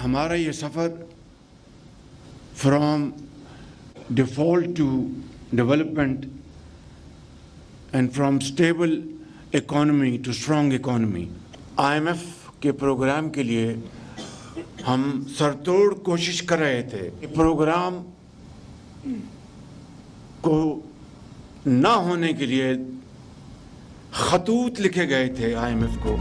हमारा ये सफ़र from default to development and from stable economy to strong economy, IMF के प्रोग्राम के लिए हम सरतोड़ कोशिश कर रहे थे। ये प्रोग्राम को ना होने के लिए खतूत लिखे गए थे IMF को।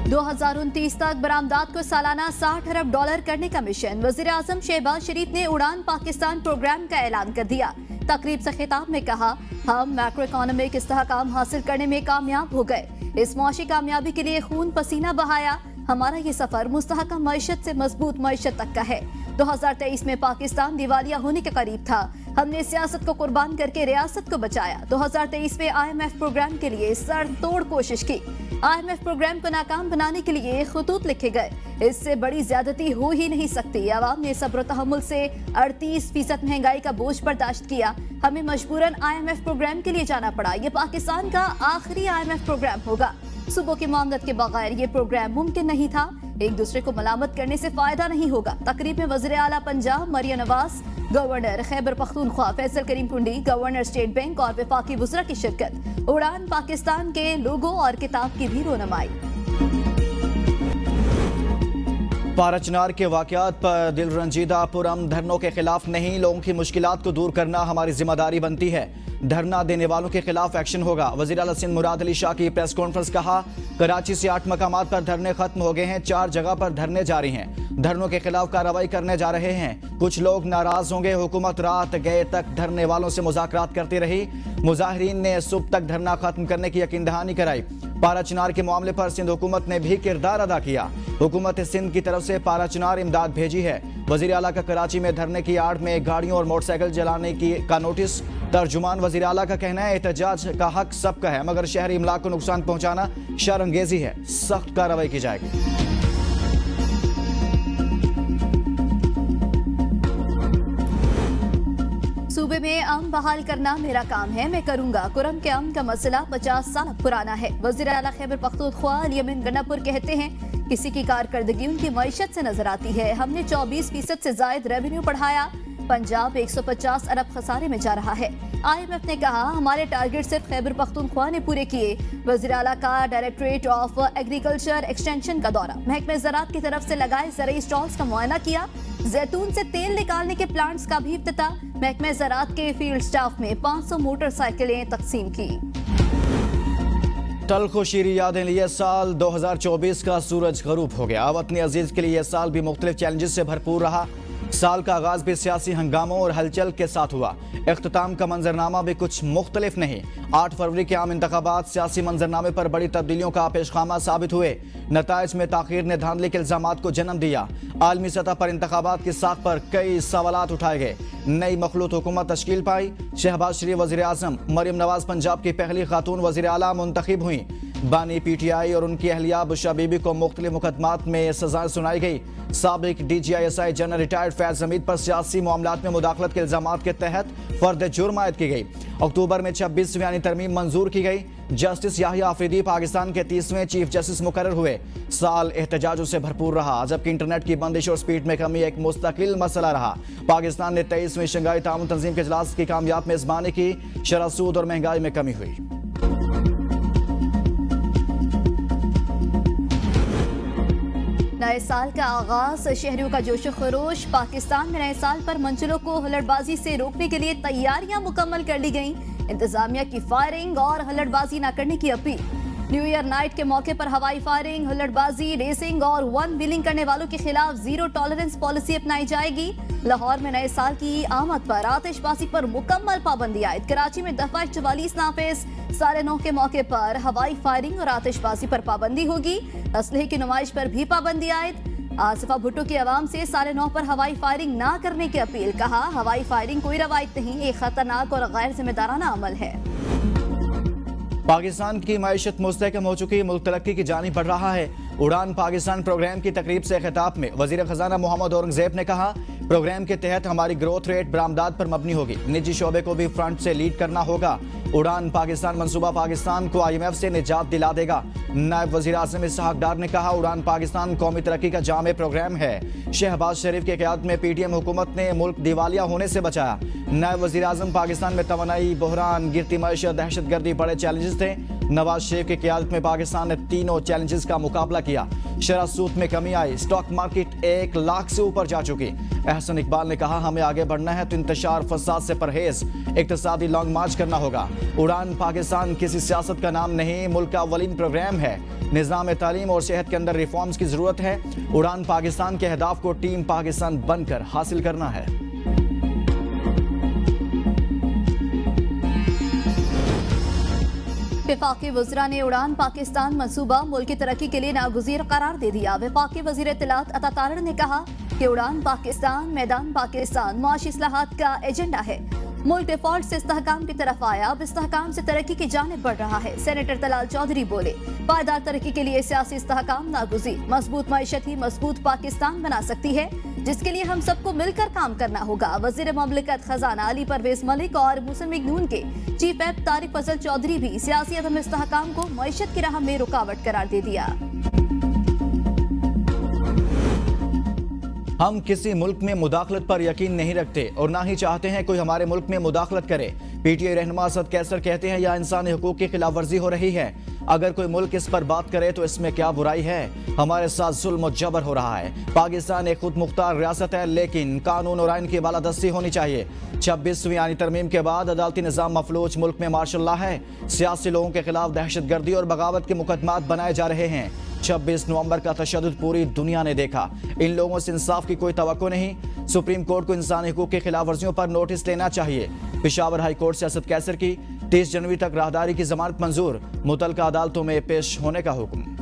2029 तक बरामदात को सालाना $60 अरब करने का मिशन। वज़ीर आज़म शहबाज शरीफ ने उड़ान पाकिस्तान प्रोग्राम का ऐलान कर दिया। तकरीब से खिताब में कहा, हम मैक्रो इकोनॉमिक इस्तेहकाम हासिल करने में कामयाब हो गए। इस मुआशी कामयाबी के लिए खून पसीना बहाया। हमारा ये सफर मुस्तहकम मईशत से मजबूत मईशत तक का है। 2023 में पाकिस्तान दिवालिया होने के करीब था। हमने सियासत को कुर्बान करके रियासत को बचाया। 2023 में IMF प्रोग्राम के लिए सर तोड़ कोशिश की। IMF प्रोग्राम को नाकाम बनाने के लिए खतूत लिखे गए। इससे बड़ी ज्यादती हो ही नहीं सकती। आवाम ने सब्र तहम्मुल से 38% महंगाई का बोझ बर्दाश्त किया। हमें मजबूरन IMF प्रोग्राम के लिए जाना पड़ा। ये पाकिस्तान का आखिरी IMF प्रोग्राम होगा। सूबों की मामलत के बगैर ये प्रोग्राम मुमकिन नहीं था। एक दूसरे को मलामत करने से फायदा नहीं होगा। तकरीब में वज़ीर आला पंजाब मरियम नवाज, गवर्नर खैबर पख्तूनख्वा फैसल करीम टुंडी, गवर्नर स्टेट बैंक और वफाकी वज़रा की शिरकत। उड़ान पाकिस्तान के लोगो और किताब की भी रोनमाई। पाराचनार के वाक़यात पर दिल रंजीदा पुरम धरनों के खिलाफ नहीं, लोगों की मुश्किलात को दूर करना हमारी जिम्मेदारी बनती है। धरना देने वालों के खिलाफ एक्शन होगा। वज़ीर आला सिंध मुराद अली शाह की प्रेस कॉन्फ्रेंस। कहा, कराची से 8 मकामात पर धरने खत्म हो गए हैं, 4 जगह पर धरने जारी हैं। धरनों के खिलाफ कार्रवाई करने जा रहे हैं। कुछ लोग नाराज होंगे। हुकूमत रात गए तक धरने वालों से मुज़ाकरात करती रही। मुजाहिरीन ने सुबह तक धरना खत्म करने की यकीन दहानी कराई। पाराचनार के मामले पर सिंध हुकूमत ने भी किरदार अदा किया। हुकूमत सिंध की तरफ से पाराचनार इमदाद भेजी है। वज़ीर आला का कराची में धरने की आड़ में गाड़ियों और मोटरसाइकिल जलाने का नोटिस। तर्जुमान वज़ीर आला का कहना है, एहतजाज का हक सबका है, मगर शहरी इमलाक को नुकसान पहुंचाना शर्मंगेजी है। सख्त कार्रवाई की जाएगी। सूबे में अमन बहाल करना मेरा काम है, मैं करूंगा। कुरम के अमन का मसला 50 साल पुराना है। वज़ीर आला खैबर पख्तूनख्वा अली गन्नापुर कहते हैं, किसी की कारकर्दगी उनकी मईशत से नजर आती है। हमने 24% से जायद रेवेन्यू बढ़ाया। पंजाब 150 अरब खसारे में जा रहा है। IMF ने कहा, हमारे टारगेट सिर्फ खैबर पख्तूनख्वा ने पूरे किए। वज़ीर आला का डायरेक्टरेट ऑफ एग्रीकल्चर एक्सटेंशन का दौरा। महकमे ज़राअत की तरफ से लगाए ज़रूरी स्टॉल्स का मुआयना किया। जैतून से तेल निकालने के प्लांट्स का भी इफ्तिताह। महकमे ज़राअत के फील्ड स्टाफ में 500 मोटरसाइकिलें तकसीम की। तल्ख व शीरी यादें लिए साल 2024 का सूरज गरूब हो गया। वतनी अजीज के लिए यह साल भी मुख्तलिफ चैलेंजेस से भरपूर रहा। साल का आगाज भी सियासी हंगामों और हलचल के साथ हुआ। इख्तिताम का मंजरनामा भी कुछ मुख्तलिफ नहीं। 8 फरवरी के आम इंतखाबात सियासी मंजरनामे पर बड़ी तब्दीलियों का पेशखामा साबित हुए। नताइज में ताखीर ने धांधली के इल्जामात को जन्म दिया। आलमी सतह पर इंतखाबात की साख पर कई सवालात उठाए गए। नई मखलूत हुकूमत तश्कील पाई। शहबाज शरीफ वज़ीर आज़म, मरियम नवाज पंजाब की पहली खातून वज़ीर आला मुंतखब हुई। बानी PTI और उनकी अहलिया बुशरा बीबी को मुख्तलिफ मुकदमात में सजाएं सुनाई गई। साबिक DGI general retired Faiz Hamid पर सियासी मामलात में मुदाखलत के इल्जामात के तहत फर्द जुर्म आयद की गई। अक्टूबर में 26वीं यानी तरमीम मंजूर की गई। जस्टिस याहिया आफरीदी पाकिस्तान के 30वें चीफ जस्टिस मुकर्रर हुए। साल एहतजाजों से भरपूर रहा, जबकि इंटरनेट की बंदिश और स्पीड में कमी एक मुस्तकिल मसला रहा। पाकिस्तान ने 23वें शंघाई ताउन तंजीम के इजलास की कामयाब मेजबानी की। शरह सूद और महंगाई में कमी हुई। नए साल का आगाज, शहरियों का जोश खरोश। पाकिस्तान में नए साल पर मंजिलों को हुल्लड़बाजी से रोकने के लिए तैयारियां मुकम्मल कर ली गईं। इंतजामिया की फायरिंग और हुल्लड़बाजी न करने की अपील। न्यू ईयर नाइट के मौके पर हवाई फायरिंग, हुल्लड़बाजी, रेसिंग और वन व्हीलिंग करने वालों के खिलाफ जीरो टॉलरेंस पॉलिसी अपनाई जाएगी। लाहौर में नए साल की आमद पर आतिशबाजी पर मुकम्मल पाबंदी आयद। कराची में दफा 44 नाफिज। 9:30 के मौके पर हवाई फायरिंग और आतिशबाजी पर पाबंदी होगी। असलहे की नुमाइश पर भी पाबंदी आयद। आसिफा भुट्टो की आवाम से 9:30 पर हवाई फायरिंग ना करने की अपील। कहा, हवाई फायरिंग कोई रवायत नहीं, एक खतरनाक और गैर जिम्मेदाराना अमल है। पाकिस्तान की मईशत मुस्तहकम हो चुकी, मुल्क तरक्की की जानिब बढ़ रहा है। उड़ान पाकिस्तान प्रोग्राम की तकरीब से खिताब में वजीर खजाना मोहम्मद औरंगजेब ने कहा, प्रोग्राम के तहत हमारी ग्रोथ रेट बरामदात पर मबनी होगी। निजी शोबे को भी फ्रंट से लीड करना होगा। उड़ान पाकिस्तान मंसूबा पाकिस्तान को IMF से निजात दिला देगा। नायब वजीर आज़म इसहाक डार ने कहा, उड़ान पाकिस्तान कौमी तरक्की का जामे प्रोग्राम है। शहबाज शरीफ की क़यादत में PTM हुकूमत ने मुल्क दिवालिया होने से बचाया। नायब वजीर आज़म पाकिस्तान में तवानाई, बहरान, गिरती मईशत, दहशतगर्दी बड़े चैलेंजेस थे। नवाज शरीफ की क़यादत में पाकिस्तान ने तीनों चैलेंजेस का मुकाबला किया। शरह सूद में कमी आई, स्टॉक मार्केट 1 लाख से ऊपर जा चुकी। एहसन इकबाल ने कहा, हमें आगे बढ़ना है तो इंतशार फसाद से परहेज, इक्तिसादी लॉन्ग मार्च करना होगा। उड़ान पाकिस्तान किसी सियासत का नाम नहीं, मुल्क का अवलीन प्रोग्राम है। निज़ाम तालीम और सेहत के अंदर रिफॉर्म्स की ज़रूरत है। उड़ान पाकिस्तान के अहदाफ को टीम पाकिस्तान बनकर हासिल करना है। वफाकी वज़रा ने उड़ान पाकिस्तान मंसूबा मुल्क की तरक्की के लिए नागुज़ीर करार दे दिया। वफाकी वज़ीर इत्तलात अता तारड़ ने कहा कि उड़ान पाकिस्तान मैदान पाकिस्तान मुआशी इस्लाहात का एजेंडा है। मुल्क डिफॉल्ट से इस्तेहकाम की तरफ आया, अब इस्तेहकाम से तरक्की की जानिब बढ़ रहा है। सेनेटर तलाल चौधरी बोले, पायदार तरक्की के लिए सियासी इस्तेहकाम नागुज़ीर, मजबूत मईशत ही मजबूत पाकिस्तान बना सकती है, जिसके लिए हम सबको मिलकर काम करना होगा। वज़ीर ममलिकत खजाना अली परवेज मलिक और मुस्लिम लीग नून के चीफ व्हिप तारिक फजल चौधरी भी सियासी अदम इस्तेहकाम को मईशत की राह में रुकावट करार दे दिया। हम किसी मुल्क में मुदाखलत पर यकीन नहीं रखते और ना ही चाहते हैं कोई हमारे मुल्क में मुदाखलत करे। PTI रहनुमा असद कैसर कहते हैं, यह इंसानी हुकूक की खिलाफ वर्जी हो रही है। अगर कोई मुल्क इस पर बात करे तो इसमें क्या बुराई है? हमारे साथ जुल्म और जबर हो रहा है। पाकिस्तान एक खुद मुख्तार रियासत है, लेकिन कानून और आइन की बालादस्ती होनी चाहिए। 26वीं आईनी तरमीम के बाद अदालती निज़ाम मफलूज, मुल्क में मार्शल लॉ है। सियासी लोगों के खिलाफ दहशतगर्दी और बगावत के मुकदमात बनाए जा रहे हैं। 26 नवंबर का तशद्दुद पूरी दुनिया ने देखा। इन लोगों से इंसाफ की कोई तवक्को नहीं। सुप्रीम कोर्ट को इंसानी हुकूक की खिलाफ वर्जियों पर नोटिस लेना चाहिए। पेशावर हाई कोर्ट से असद कैसर की 30 जनवरी तक राहदारी की जमानत मंजूर, मुतल्लिका अदालतों में पेश होने का हुक्म।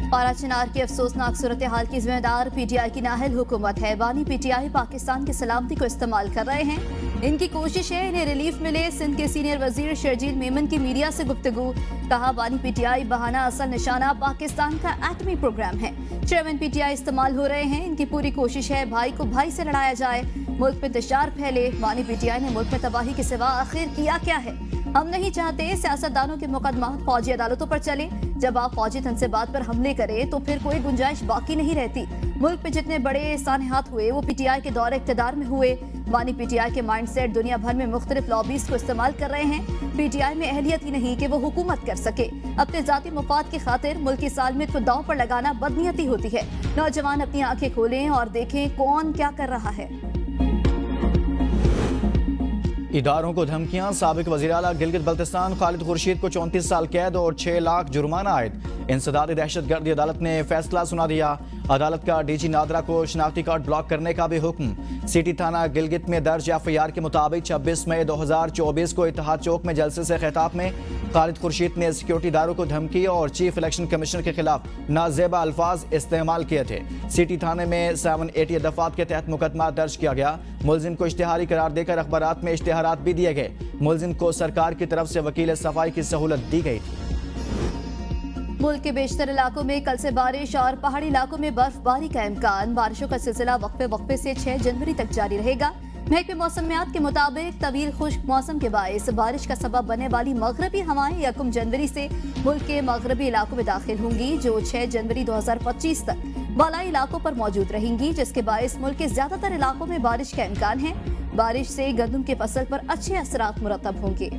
पारा चिनार की अफसोसनाक सूरत हाल की जिम्मेदार PTI की नाहल हुकूमत है। बानी PTI पाकिस्तान की सलामती को इस्तेमाल कर रहे हैं। इनकी कोशिश है इन्हें रिलीफ मिले। सिंध के सीनियर वजीर शर्जील मेमन की मीडिया से गुफ्तगू, कहा, बानी PTI बहाना असल निशाना पाकिस्तान का एटमी प्रोग्राम है। चेयरमैन PTI इस्तेमाल हो रहे हैं। इनकी पूरी कोशिश है भाई को भाई से लड़ाया जाए, मुल्क में इंतशार फैले। बानी PTI ने मुल्क में तबाही के सिवा आखिर किया क्या है? हम नहीं चाहते सियासतदानों के मुकदमा फौजी अदालतों पर चले। जब आप फौजी तनसीबात पर हमले करें तो फिर कोई गुंजाइश बाकी नहीं रहती। मुल्क में जितने बड़े सानहात हुए वो PTI के दौरे इक़्तिदार में हुए। बानी PTI के माइंडसेट दुनिया भर में मुख्तलिफ लॉबीज को इस्तेमाल कर रहे हैं। PTI में अहलियत ही नहीं कि वो हुकूमत कर सके। अपने जाती मफाद की खातिर मुल्क की सालमियत को दांव पर लगाना बदनीयती होती है। नौजवान अपनी आंखें खोलें और देखें कौन क्या कर रहा है। इदारों को धमकियां, साबिक वज़ीर आला गिलगित बल्तिस्तान खालिद खुर्शीद को 34 साल कैद और 6 लाख जुर्माना आयद। इंसदादी दहशतगर्दी अदालत ने फैसला सुना दिया। अदालत का DG नादरा को शनाख्ती कार्ड ब्लॉक करने का भी हुक्म। सिटी थाना गिलगित में दर्ज FIR के मुताबिक 26 मई 2024 को इत्तेहाद चौक में जलसे से खिताब में खालिद खुर्शीद ने सिक्योरिटी इदारों को धमकी और चीफ इलेक्शन कमिश्नर के खिलाफ नाजेबा अल्फाज इस्तेमाल किए थे। सिटी थाने में 780 दफात के तहत मुकदमा दर्ज किया गया। मुलजिम को इश्तिहारी करार देकर अखबारात में इश्तिहारात भी दिए गए। मुलजिम को सरकार की तरफ से वकील सफाई की सहूलत दी गई थी। मुल्क के बेशतर इलाकों में कल से बारिश और पहाड़ी इलाकों में बर्फबारी का इम्कान। बारिशों का सिलसिला वक्फे से 6 जनवरी तक जारी रहेगा। महकमे मौसमियात के मुताबिक तवील खुश्क मौसम के बायस बारिश का सबब बनने वाली मगरबी हवाएं 1 जनवरी से मुल्क के मगरबी इलाकों में दाखिल होंगी, जो 6 जनवरी 2025 तक बालाई इलाकों पर मौजूद रहेंगी, जिसके बायस मुल्क के ज्यादातर इलाकों में बारिश का इम्कान है। बारिश से गंदम की फसल पर अच्छे असरात मुरतब होंगे।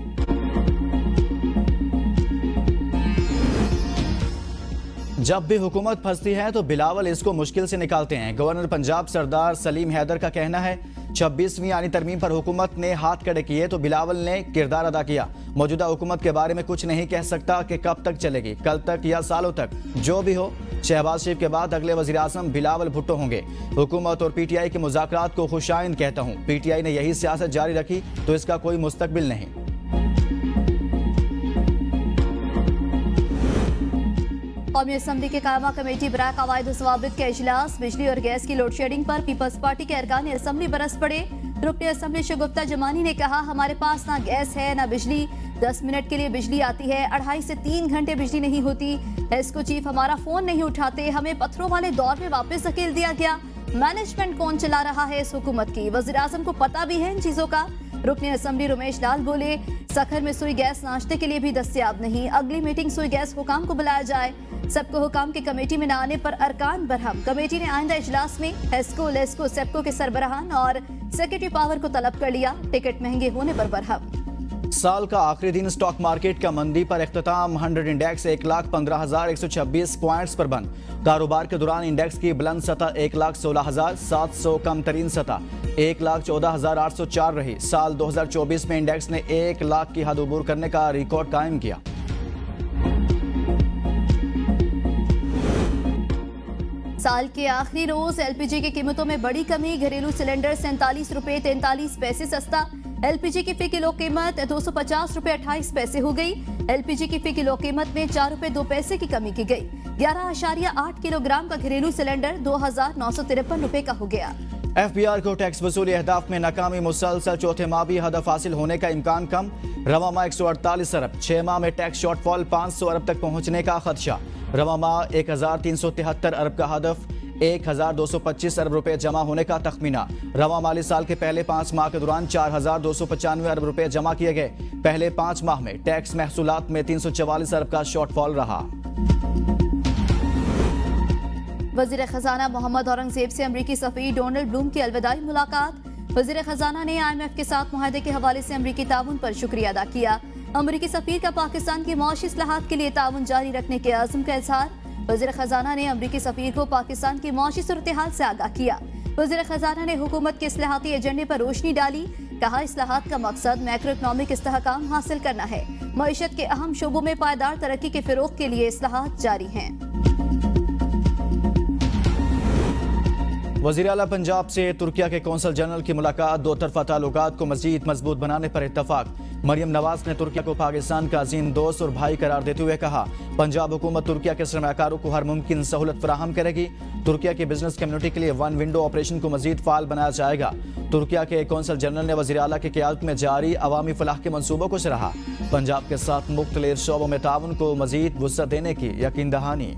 जब भी हुकूमत फंसती है तो बिलावल इसको मुश्किल से निकालते हैं। गवर्नर पंजाब सरदार सलीम हैदर का कहना है, 26वीं आनी तरमीम पर हुकूमत ने हाथ खड़े किए तो बिलावल ने किरदार अदा किया। मौजूदा हुकूमत के बारे में कुछ नहीं कह सकता कि कब तक चलेगी, कल तक या सालों तक, जो भी हो। शहबाज शरीफ के बाद अगले वज़ीर आज़म बिलावल भुट्टो होंगे। हुकूमत और PTI के मुज़ाकरात को खुशाइंद कहता हूँ। PTI ने यही सियासत जारी रखी तो इसका कोई मुस्तकबिल नहीं। कौमी असम्बली के कायमा कमेटी बराए कवायद व ज़वाबित के इजलास। बिजली और गैस की लोड शेडिंग पर पीपल्स पार्टी के अरकान असम्बली बरस पड़े। रुकन असम्बली शगुफ्ता जमानी ने कहा, हमारे पास ना गैस है ना बिजली, 10 मिनट के लिए बिजली आती है, 2.5 से 3 घंटे बिजली नहीं होती। एस्को चीफ हमारा फोन नहीं उठाते, हमें पत्थरों वाले दौर में वापस धकेल दिया गया। मैनेजमेंट कौन चला रहा है इस हुकूमत की? वज़ीर आज़म को पता भी है इन चीजों का? रुकन असम्बली रमेश लाल बोले, सखर में सुई गैस नाश्ते के लिए भी दस्तयाब नहीं, अगली मीटिंग सुई गैस हुकाम को बुलाया जाए। सबको हुकाम की कमेटी में न आने पर अरकान बरहम। कमेटी ने आइंदा इजलास में हेस्को, लेस्को, सेप्को के सरबराहान और सेक्रेटरी पावर को तलब कर लिया। टिकट महंगे होने पर बरहम। साल का आखिरी दिन स्टॉक मार्केट का मंदी पर इख्तिताम। 100 इंडेक्स 1,15,126 पॉइंट्स पर बंद। कारोबार के दौरान इंडेक्स की बुलंद सतह 1,16,700, कम तरीन सतह 1,14,804 रही। साल 2024 में इंडेक्स ने 1 लाख की हद अबूर करने का रिकॉर्ड कायम किया। साल के आखिरी रोज एलपीजी की कीमतों में बड़ी कमी। घरेलू सिलेंडर 47 रुपए 43 पैसे सस्ता। एलपीजी की फी किलो कीमत 250 रुपए 28 पैसे हो गई। एलपीजी की फी किलो कीमत में 4 रुपए 2 पैसे की कमी की गई। 11.8 किलोग्राम का घरेलू सिलेंडर 2,953 रुपए का हो गया। एफबीआर को टैक्स वसूली अहदाफ में नाकामी मुसलसल, चौथे माह भी हदफ हासिल होने का इम्कान कम। रवा माह 148 अरब, 6 माह में टैक्स शॉर्टफॉल 500 अरब तक पहुंचने का खदशा। रवा माह 1,373 अरब का हदफ, 1,225 अरब रुपए जमा होने का तखमीना। रवा माली साल के पहले 5 माह के दौरान 4,295 अरब रुपए जमा किए गए। पहले 5 माह में टैक्स महसूलात में 344 अरब का शॉर्टफॉल रहा। वजीर खजाना मोहम्मद औरंगजेब से अमरीकी सफीर डोनाल्ड ब्लूम की अलविदाई मुलाकात। वजीर खजाना ने IMF के साथ मुआहदे के हवाले से अमरीकी ताउन पर शुक्रिया अदा किया। अमरीकी सफीर का पाकिस्तान की मौशी इस्लाहात के लिए ताउन जारी रखने के अज़्म का इजहार। वजीर खजाना ने अमरीकी सफीर को पाकिस्तान की मौशी सूरत हाल से आगाह किया। वजीर खजाना ने हुकूमत के इस्लाहाती एजेंडे पर रोशनी डाली। कहा, इस्लाहात का मकसद मैक्रो इकनॉमिक इस्तेहकाम हासिल करना है। मईशत के अहम शोबों में पायदार तरक्की के फिरोग के लिए इस्लाहात जारी हैं। वज़ीर आला पंजाब से तुर्किया के कौंसल जनरल की मुलाकात। दो तरफा ताल्लुकात को मजीद मजबूत बनाने पर इत्तफाक। मरियम नवाज ने तुर्किया को पाकिस्तान का अजीम दोस्त और भाई करार देते हुए कहा, पंजाब हुकूमत तुर्किया के सरमाकारों को हर मुमकिन सहूलत फराहम करेगी। तुर्किया की बिजनेस कम्युनिटी के लिए वन विंडो ऑपरेशन को मजीद फाल बनाया जाएगा। तुर्किया के कौंसल जनरल ने वज़ीर आला की क़यादत में जारी अवामी फलाह के मंसूबों को सराहा। पंजाब के साथ मुख्तलिफ शोबों में ताउन को मजीद वुसअत देने की यकीन दहानी।